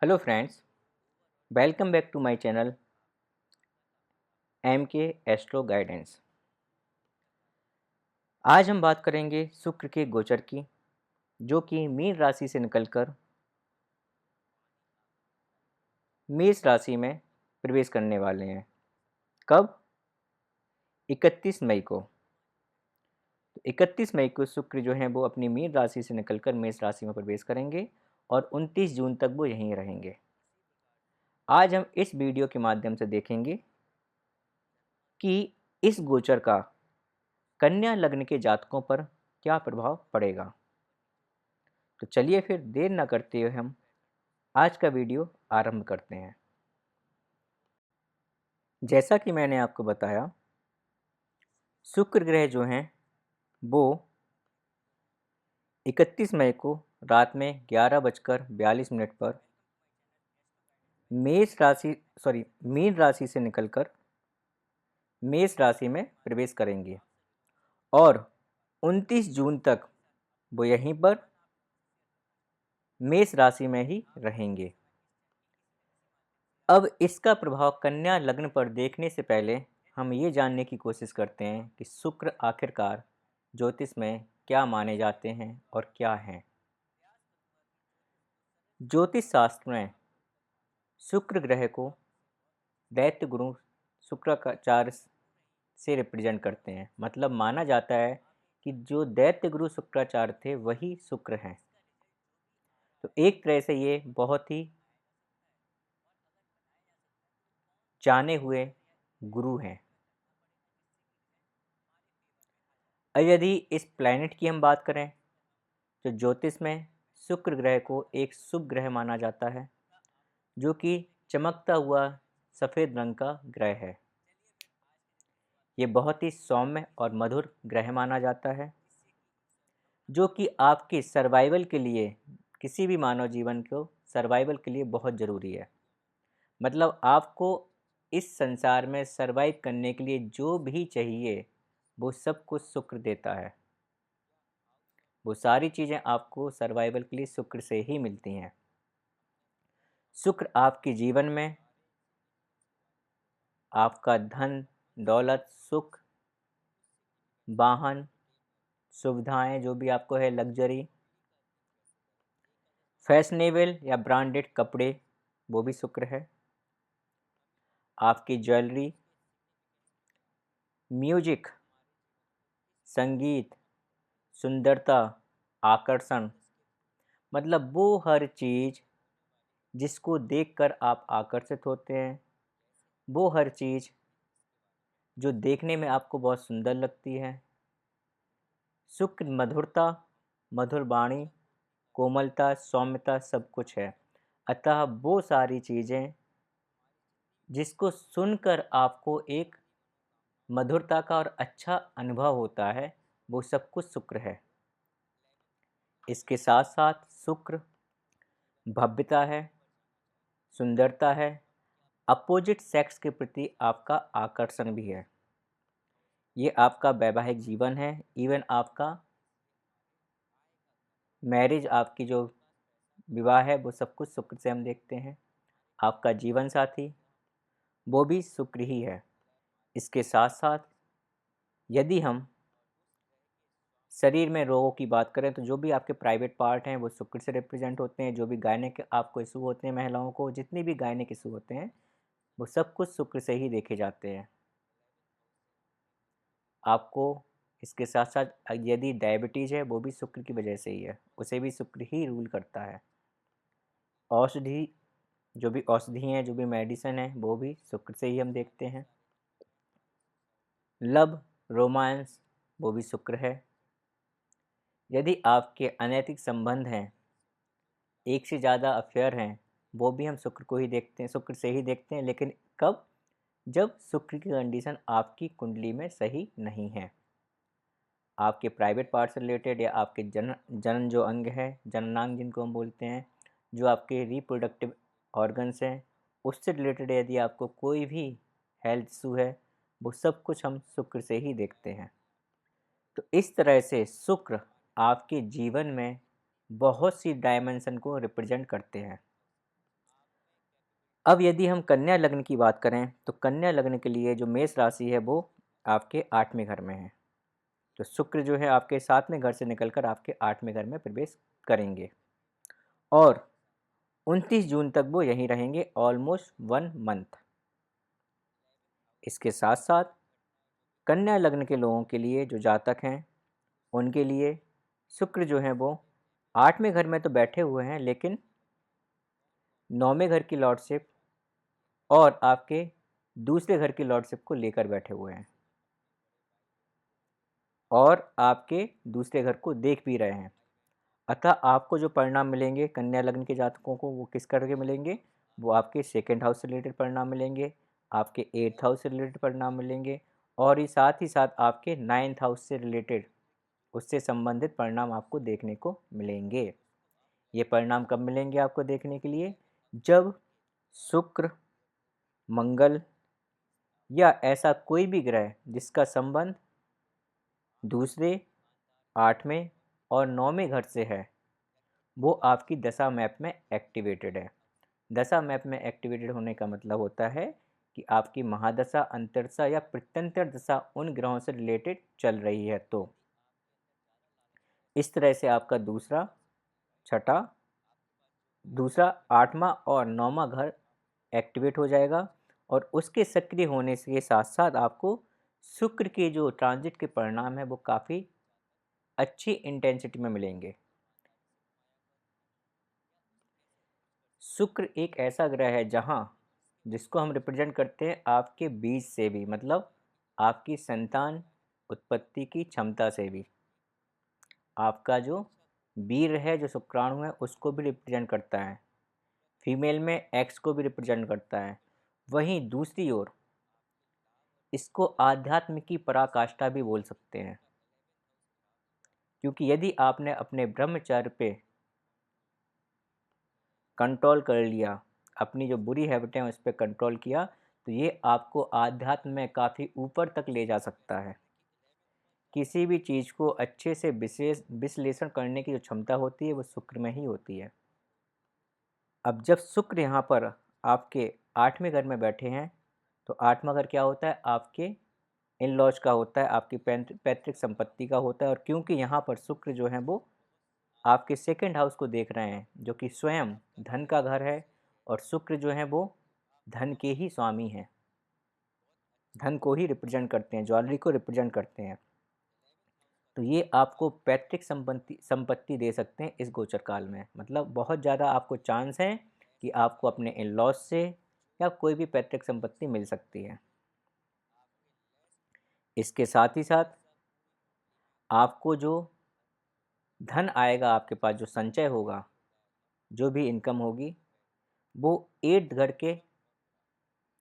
Hello friends, welcome back to my channel M K astro guidance. आज हम बात करेंगे शुक्र के गोचर की, जो कि मीन राशि से निकलकर मेष राशि में प्रवेश करने वाले हैं। कब? 31 मई को। तो 31 मई को शुक्र जो हैं वो अपनी मीन राशि से निकलकर मेष राशि में प्रवेश करेंगे और 29 जून तक वो यहीं रहेंगे। आज हम इस वीडियो के माध्यम से देखेंगे कि इस गोचर का कन्या लग्न के जातकों पर क्या प्रभाव पड़ेगा। तो चलिए फिर देर न करते हुए हम आज का वीडियो आरंभ करते हैं। जैसा कि मैंने आपको बताया, शुक्र ग्रह जो हैं वो 31 मई को रात में 11:42 पर मीन राशि से निकलकर मेष राशि में प्रवेश करेंगे और 29 जून तक वो यहीं पर मेष राशि में ही रहेंगे। अब इसका प्रभाव कन्या लग्न पर देखने से पहले हम ये जानने की कोशिश करते हैं कि शुक्र आखिरकार ज्योतिष में क्या माने जाते हैं और क्या हैं। ज्योतिष शास्त्र में शुक्र ग्रह को दैत्य गुरु शुक्राचार्य से रिप्रेजेंट करते हैं। मतलब माना जाता है कि जो दैत्य गुरु शुक्राचार्य थे वही शुक्र हैं। तो एक तरह से ये बहुत ही जाने हुए गुरु हैं। अब यदि इस प्लैनेट की हम बात करें तो ज्योतिष में शुक्र ग्रह को एक शुभ ग्रह माना जाता है, जो कि चमकता हुआ सफ़ेद रंग का ग्रह है। ये बहुत ही सौम्य और मधुर ग्रह माना जाता है, जो कि आपके सर्वाइवल के लिए, किसी भी मानव जीवन को सर्वाइवल के लिए बहुत ज़रूरी है। मतलब आपको इस संसार में सर्वाइव करने के लिए जो भी चाहिए वो सब कुछ शुक्र देता है। वो सारी चीज़ें आपको सर्वाइवल के लिए शुक्र से ही मिलती हैं। शुक्र आपके जीवन में आपका धन, दौलत, सुख, वाहन, सुविधाएं जो भी आपको है, लग्जरी, फैशनेबल या ब्रांडेड कपड़े, वो भी शुक्र है। आपकी ज्वेलरी, म्यूजिक, संगीत, सुंदरता, आकर्षण, मतलब वो हर चीज़ जिसको देखकर आप आकर्षित होते हैं, वो हर चीज़ जो देखने में आपको बहुत सुंदर लगती है। शुक्र मधुरता, मधुर वाणी, कोमलता, सौम्यता सब कुछ है। अतः वो सारी चीज़ें जिसको सुनकर आपको एक मधुरता का और अच्छा अनुभव होता है, वो सब कुछ शुक्र है। इसके साथ साथ शुक्र भव्यता है, सुंदरता है, अपोजिट सेक्स के प्रति आपका आकर्षण भी है। ये आपका वैवाहिक जीवन है, इवन आपका मैरिज, आपकी जो विवाह है, वो सब कुछ शुक्र से हम देखते हैं। आपका जीवन साथी वो भी शुक्र ही है। इसके साथ साथ यदि हम शरीर में रोगों की बात करें तो जो भी आपके प्राइवेट पार्ट हैं वो शुक्र से रिप्रेजेंट होते हैं। जो भी गायनिक आपको इशू होते हैं, महिलाओं को जितने भी गायनिक इशू होते हैं वो सब कुछ शुक्र से ही देखे जाते हैं। आपको इसके साथ साथ यदि डायबिटीज़ है वो भी शुक्र की वजह से ही है, उसे भी शुक्र ही रूल करता है। औषधि, जो भी औषधि हैं, जो भी मेडिसिन है, वो भी शुक्र से ही हम देखते हैं। लव, रोमांस, वो भी शुक्र है। यदि आपके अनैतिक संबंध हैं, एक से ज़्यादा अफेयर हैं, वो भी हम शुक्र को ही देखते हैं, शुक्र से ही देखते हैं। लेकिन कब? जब शुक्र की कंडीशन आपकी कुंडली में सही नहीं है। आपके प्राइवेट पार्ट से रिलेटेड या आपके जनन जो अंग है, जननांग जिनको हम बोलते हैं, जो आपके रिप्रोडक्टिव ऑर्गन्स हैं, उससे रिलेटेड यदि आपको कोई भी हेल्थ इशू है, वो सब कुछ हम शुक्र से ही देखते हैं। तो इस तरह से शुक्र आपके जीवन में बहुत सी डायमेंशन को रिप्रेजेंट करते हैं। अब यदि हम कन्या लग्न की बात करें तो कन्या लग्न के लिए जो मेष राशि है वो आपके 8वें घर में है। तो शुक्र जो है आपके 7वें घर से निकलकर आपके 8वें घर में प्रवेश करेंगे और 29 जून तक वो यहीं रहेंगे, ऑलमोस्ट 1 मंथ। इसके साथ साथ कन्या लग्न के लोगों के लिए जो जातक हैं उनके लिए शुक्र जो है वो 8वें घर में तो बैठे हुए हैं, लेकिन 9वें घर की लॉर्डशिप और आपके दूसरे घर की लॉर्डशिप को लेकर बैठे हुए हैं और आपके दूसरे घर को देख भी रहे हैं। अतः आपको जो परिणाम मिलेंगे कन्या लग्न के जातकों को वो किस करके मिलेंगे, वो आपके सेकंड हाउस से रिलेटेड परिणाम मिलेंगे, आपके 8th हाउस से रिलेटेड परिणाम मिलेंगे और ही साथ आपके 9th हाउस से रिलेटेड उससे संबंधित परिणाम आपको देखने को मिलेंगे। ये परिणाम कब मिलेंगे आपको देखने के लिए, जब शुक्र, मंगल या ऐसा कोई भी ग्रह जिसका संबंध दूसरे, 8वें और 9वें घर से है वो आपकी दशा मैप में एक्टिवेटेड है। दशा मैप में एक्टिवेटेड होने का मतलब होता है कि आपकी महादशा, अंतरदशा या प्रत्यंतर दशा उन ग्रहों से रिलेटेड चल रही है। तो इस तरह से आपका दूसरा, छठा, दूसरा, 8वां और 9वां घर एक्टिवेट हो जाएगा और उसके सक्रिय होने के साथ साथ आपको शुक्र के जो ट्रांजिट के परिणाम है वो काफ़ी अच्छी इंटेंसिटी में मिलेंगे। शुक्र एक ऐसा ग्रह है जहाँ जिसको हम रिप्रेजेंट करते हैं आपके बीज से भी, मतलब आपकी संतान उत्पत्ति की क्षमता से भी। आपका जो वीर्य है, जो शुक्राणु है, उसको भी रिप्रेजेंट करता है। फीमेल में एक्स को भी रिप्रेजेंट करता है। वहीं दूसरी ओर इसको आध्यात्म की पराकाष्ठा भी बोल सकते हैं, क्योंकि यदि आपने अपने ब्रह्मचर्य पे कंट्रोल कर लिया, अपनी जो बुरी हैबिटें हैं उस पर कंट्रोल किया, तो ये आपको आध्यात्म में काफ़ी ऊपर तक ले जा सकता है। किसी भी चीज़ को अच्छे से विश्लेषण करने की जो क्षमता होती है वो शुक्र में ही होती है। अब जब शुक्र यहाँ पर आपके 8वें घर में बैठे हैं तो 8वां घर क्या होता है, आपके इन लॉज का होता है, आपकी पैतृक संपत्ति का होता है। और क्योंकि यहाँ पर शुक्र जो है वो आपके सेकंड हाउस को देख रहे हैं जो कि स्वयं धन का घर है और शुक्र जो है वो धन के ही स्वामी हैं, धन को ही रिप्रेजेंट करते हैं, ज्वेलरी को रिप्रेजेंट करते हैं। तो ये आपको पैतृक संपत्ति दे सकते हैं इस गोचर काल में। मतलब बहुत ज़्यादा आपको चांस है कि आपको अपने इन लॉज से या कोई भी पैतृक संपत्ति मिल सकती है। इसके साथ ही साथ आपको जो धन आएगा, आपके पास जो संचय होगा, जो भी इनकम होगी, वो 8th घर के,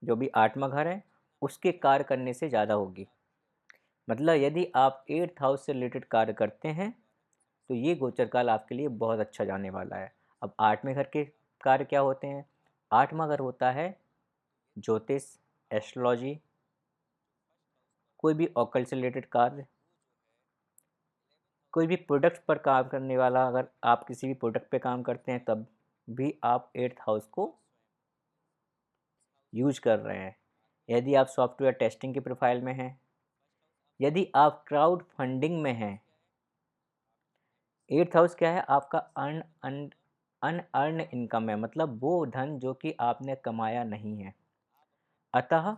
जो भी 8वां घर है, उसके कार्य करने से ज़्यादा होगी। मतलब यदि आप 8th हाउस से रिलेटेड कार्य करते हैं तो ये गोचर काल आपके लिए बहुत अच्छा जाने वाला है। अब 8वें घर के कार्य क्या होते हैं? 8वां घर होता है ज्योतिष, एस्ट्रोलॉजी, कोई भी ऑकल्ट से रिलेटेड कार्य, कोई भी प्रोडक्ट पर काम करने वाला। अगर आप किसी भी प्रोडक्ट पे काम करते हैं तब भी आप 8th हाउस को यूज कर रहे हैं। यदि आप सॉफ्टवेयर टेस्टिंग की प्रोफाइल में हैं, यदि आप क्राउड फंडिंग में हैं, 8th हाउस क्या है आपका, अनअर्न इनकम है, मतलब वो धन जो कि आपने कमाया नहीं है। अतः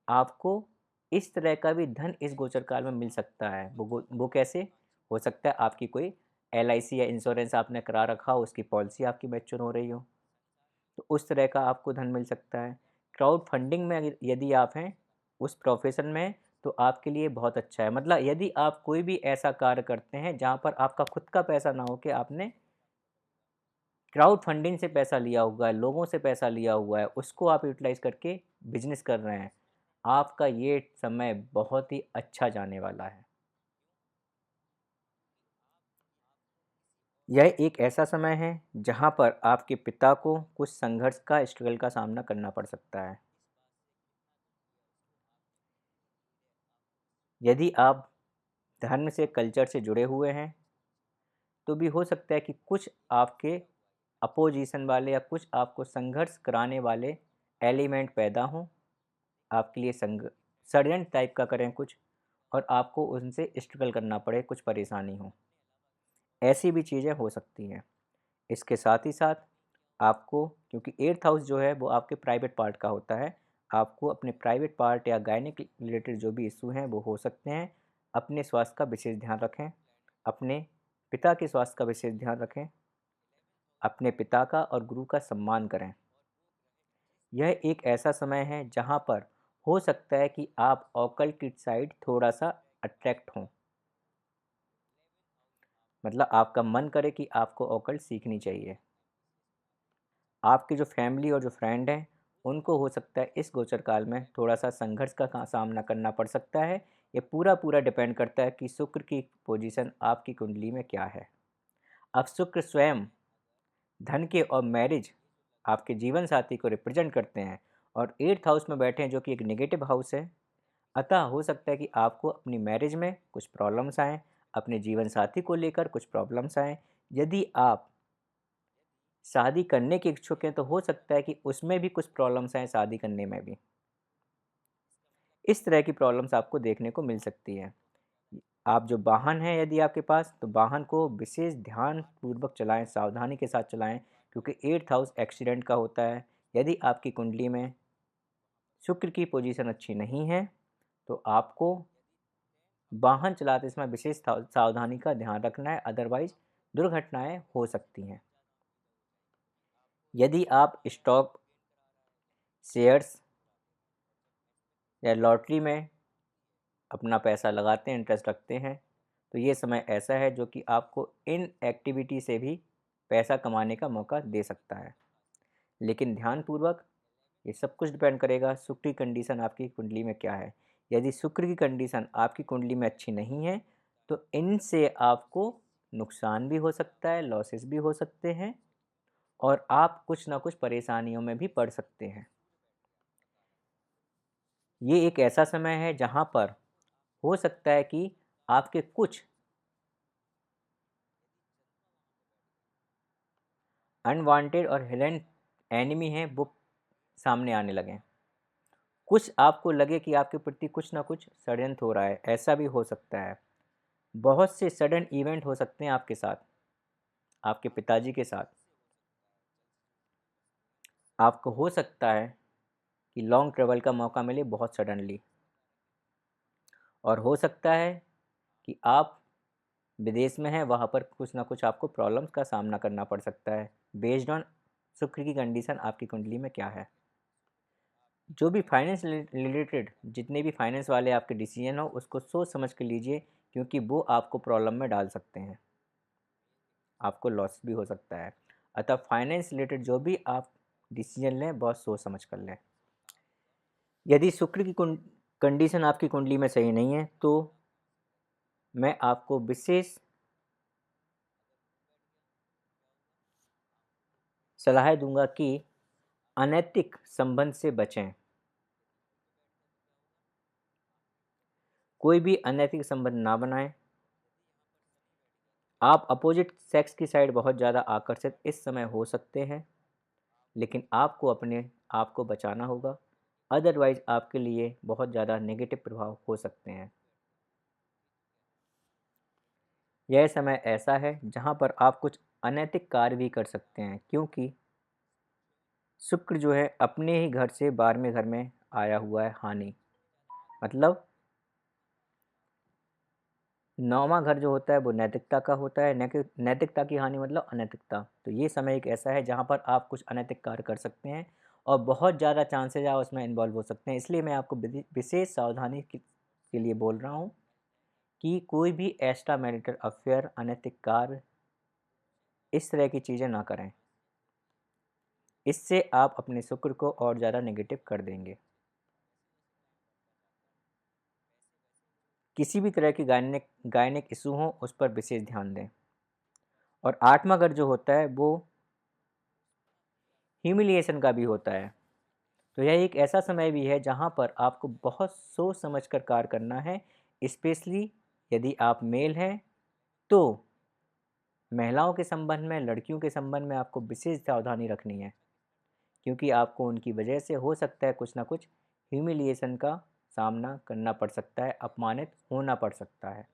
आपको इस तरह का भी धन इस गोचर काल में मिल सकता है। वो कैसे हो सकता है? आपकी कोई LIC या इंश्योरेंस आपने करा रखा हो, उसकी पॉलिसी आपकी मैच्योर हो रही हो, तो उस तरह का आपको धन मिल सकता है। क्राउड फंडिंग में यदि आप हैं, उस प्रोफेशन में, तो आपके लिए बहुत अच्छा है। मतलब यदि आप कोई भी ऐसा कार्य करते हैं जहाँ पर आपका खुद का पैसा ना हो, कि आपने क्राउड फंडिंग से पैसा लिया हुआ है, लोगों से पैसा लिया हुआ है, उसको आप यूटिलाइज करके बिजनेस कर रहे हैं, आपका ये समय बहुत ही अच्छा जाने वाला है। यह एक ऐसा समय है जहाँ पर आपके पिता को कुछ संघर्ष का, स्ट्रगल का सामना करना पड़ सकता है। यदि आप धर्म से, कल्चर से जुड़े हुए हैं तो भी हो सकता है कि कुछ आपके अपोजिशन वाले या कुछ आपको संघर्ष कराने वाले एलिमेंट पैदा हों, आपके लिए षड्यंत्र टाइप का करें कुछ, और आपको उनसे स्ट्रगल करना पड़े, कुछ परेशानी हो, ऐसी भी चीज़ें हो सकती हैं। इसके साथ ही साथ आपको, क्योंकि 8th हाउस जो है वो आपके प्राइवेट पार्ट का होता है, आपको अपने प्राइवेट पार्ट या गायनिक रिलेटेड जो भी इशू हैं वो हो सकते हैं। अपने स्वास्थ्य का विशेष ध्यान रखें, अपने पिता के स्वास्थ्य का विशेष ध्यान रखें, अपने पिता का और गुरु का सम्मान करें। यह एक ऐसा समय है जहाँ पर हो सकता है कि आप ऑकल्ट की साइड थोड़ा सा अट्रैक्ट हों, मतलब आपका मन करे कि आपको ऑकल्ट सीखनी चाहिए। आपके जो फैमिली और जो फ्रेंड हैं, उनको हो सकता है इस गोचर काल में थोड़ा-सा संघर्ष का सामना करना पड़ सकता है। ये पूरा-पूरा डिपेंड करता है कि शुक्र की पोजीशन आपकी कुंडली में क्या है। अब शुक्र स्वयं धन के और मैरिज, आपके जीवन साथी को रिप्रेजेंट करते हैं, और 8th हाउस में बैठे हैं जो कि एक नेगेटिव हाउस है। अतः हो सकता है कि आपको अपनी मैरिज में कुछ प्रॉब्लम्स आएँ, अपने जीवन साथी को लेकर कुछ प्रॉब्लम्स आएँ। यदि आप शादी करने के इच्छुक हैं तो हो सकता है कि उसमें भी कुछ प्रॉब्लम्स आएँ, शादी करने में भी। इस तरह की प्रॉब्लम्स आपको देखने को मिल सकती हैं। आप जो वाहन है यदि आपके पास, तो वाहन को विशेष ध्यानपूर्वक चलाएँ, सावधानी के साथ चलाएँ, क्योंकि 8th हाउस एक्सीडेंट का होता है। यदि आपकी कुंडली में शुक्र की पोजीशन अच्छी नहीं है, तो आपको वाहन चलाते समय विशेष सावधानी का ध्यान रखना है, अदरवाइज़ दुर्घटनाएँ हो सकती हैं। यदि आप स्टॉक, शेयर्स या लॉटरी में अपना पैसा लगाते हैं, इंटरेस्ट रखते हैं, तो ये समय ऐसा है जो कि आपको इन एक्टिविटी से भी पैसा कमाने का मौका दे सकता है। लेकिन ध्यानपूर्वक, ये सब कुछ डिपेंड करेगा शुक्र की कंडीशन आपकी कुंडली में क्या है। यदि शुक्र की कंडीशन आपकी कुंडली में अच्छी नहीं है, तो इनसे आपको नुकसान भी हो सकता है, लॉसेस भी हो सकते हैं, और आप कुछ ना कुछ परेशानियों में भी पड़ सकते हैं। ये एक ऐसा समय है जहाँ पर हो सकता है कि आपके कुछ अनवांटेड और हिडन एनिमी हैं वो सामने आने लगें। कुछ आपको लगे कि आपके प्रति कुछ ना कुछ षड्यंत्र हो रहा है, ऐसा भी हो सकता है। बहुत से सडन इवेंट हो सकते हैं आपके साथ, आपके पिताजी के साथ। आपको हो सकता है कि लॉन्ग ट्रैवल का मौका मिले बहुत सडनली, और हो सकता है कि आप विदेश में हैं, वहाँ पर कुछ ना कुछ आपको प्रॉब्लम्स का सामना करना पड़ सकता है, बेस्ड ऑन शुक्र की कंडीशन आपकी कुंडली में क्या है। जो भी फाइनेंस रिलेटेड जितने भी फाइनेंस वाले आपके डिसीजन हो, उसको सोच समझ के लीजिए, क्योंकि वो आपको प्रॉब्लम में डाल सकते हैं, आपको लॉस भी हो सकता है। अतः फाइनेंस रिलेटेड जो भी आप डिसीजन लें, बहुत सोच समझ कर लें। यदि शुक्र की कंडीशन आपकी कुंडली में सही नहीं है, तो मैं आपको विशेष सलाह दूंगा कि अनैतिक संबंध से बचें। कोई भी अनैतिक संबंध ना बनाएं। आप अपोजिट सेक्स की साइड बहुत ज़्यादा आकर्षित इस समय हो सकते हैं, लेकिन आपको अपने आप को बचाना होगा, अदरवाइज़ आपके लिए बहुत ज़्यादा नेगेटिव प्रभाव हो सकते हैं। यह समय ऐसा है जहाँ पर आप कुछ अनैतिक कार्य भी कर सकते हैं, क्योंकि शुक्र जो है अपने ही घर से 12वें घर में आया हुआ है हानि, मतलब 9वां घर जो होता है वो नैतिकता का होता है। नैतिकता की हानि मतलब अनैतिकता। तो ये समय एक ऐसा है जहाँ पर आप कुछ अनैतिक कार्य कर सकते हैं, और बहुत ज़्यादा चांसेज आप उसमें इन्वॉल्व हो सकते हैं। इसलिए मैं आपको विशेष सावधानी के लिए बोल रहा हूँ कि कोई भी एक्स्ट्रा मैरिटल अफेयर, अनैतिक कार्य, इस तरह की चीज़ें ना करें। इससे आप अपने शुक्र को और ज़्यादा नेगेटिव कर देंगे। किसी भी तरह की गायनिक इशू हो, उस पर विशेष ध्यान दें। और 8वां घर जो होता है वो ह्यूमिलिएशन का भी होता है। तो यह एक ऐसा समय भी है जहाँ पर आपको बहुत सोच समझ कर कार्य करना है। स्पेशली यदि आप मेल हैं, तो महिलाओं के संबंध में, लड़कियों के संबंध में आपको विशेष सावधानी रखनी है, क्योंकि आपको उनकी वजह से हो सकता है कुछ ना कुछ ह्यूमिलिएशन का सामना करना पड़ सकता है, अपमानित होना पड़ सकता है।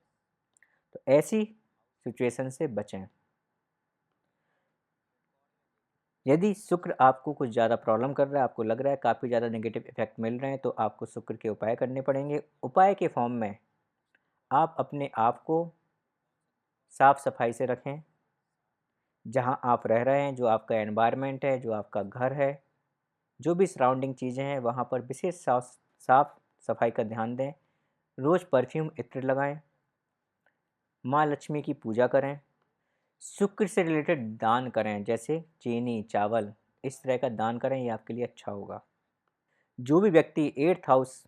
तो ऐसी सिचुएशन से बचें। यदि शुक्र आपको कुछ ज़्यादा प्रॉब्लम कर रहा है, आपको लग रहा है काफ़ी ज़्यादा नेगेटिव इफेक्ट मिल रहे हैं, तो आपको शुक्र के उपाय करने पड़ेंगे। उपाय के फॉर्म में आप अपने आप को साफ सफाई से रखें। जहाँ आप रह रहे हैं, जो आपका एनवायरनमेंट है, जो आपका घर है, जो भी सराउंडिंग चीज़ें हैं, वहाँ पर विशेष साफ सफाई का ध्यान दें। रोज़ परफ्यूम इत्र लगाएं। माँ लक्ष्मी की पूजा करें। शुक्र से रिलेटेड दान करें, जैसे चीनी, चावल, इस तरह का दान करें, ये आपके लिए अच्छा होगा। जो भी व्यक्ति 8th हाउस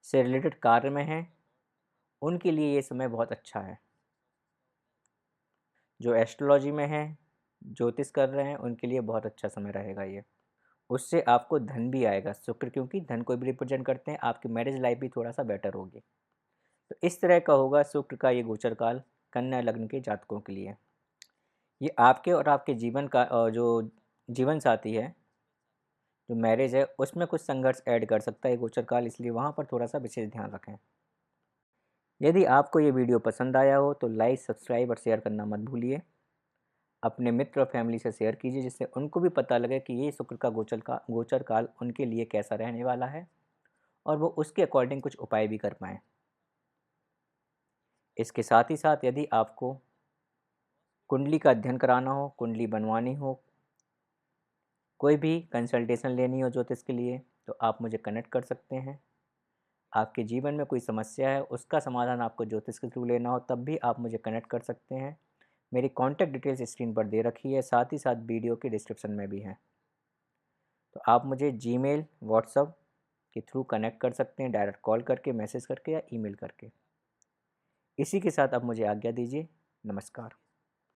से रिलेटेड कार्य में हैं, उनके लिए ये समय बहुत अच्छा है। जो एस्ट्रोलॉजी में हैं, ज्योतिष कर रहे हैं, उनके लिए बहुत अच्छा समय रहेगा ये। उससे आपको धन भी आएगा। शुक्र क्योंकि धन को भी रिप्रेजेंट करते हैं, आपकी मैरिज लाइफ भी थोड़ा सा बेटर होगी। तो इस तरह का होगा शुक्र का ये गोचर काल कन्या लग्न के जातकों के लिए। ये आपके और आपके जीवन का जो जीवन साथी है, जो मैरिज है, उसमें कुछ संघर्ष ऐड कर सकता है ये गोचर काल, इसलिए वहाँ पर थोड़ा सा विशेष ध्यान रखें। यदि आपको ये वीडियो पसंद आया हो तो लाइक, सब्सक्राइब और शेयर करना मत भूलिए। अपने मित्र और फैमिली से शेयर कीजिए, जिससे उनको भी पता लगे कि ये शुक्र का गोचर काल उनके लिए कैसा रहने वाला है, और वो उसके अकॉर्डिंग कुछ उपाय भी कर पाएँ। इसके साथ ही साथ यदि आपको कुंडली का अध्ययन कराना हो, कुंडली बनवानी हो, कोई भी कंसल्टेशन लेनी हो ज्योतिष के लिए, तो आप मुझे कनेक्ट कर सकते हैं। आपके जीवन में कोई समस्या है, उसका समाधान आपको ज्योतिष के थ्रू लेना हो, तब भी आप मुझे कनेक्ट कर सकते हैं। मेरी कॉन्टैक्ट डिटेल्स स्क्रीन पर दे रखी है, साथ ही साथ वीडियो के डिस्क्रिप्शन में भी हैं। तो आप मुझे जीमेल, व्हाट्सएप के थ्रू कनेक्ट कर सकते हैं, डायरेक्ट कॉल करके, मैसेज करके या ईमेल करके। इसी के साथ अब मुझे आज्ञा दीजिए। नमस्कार।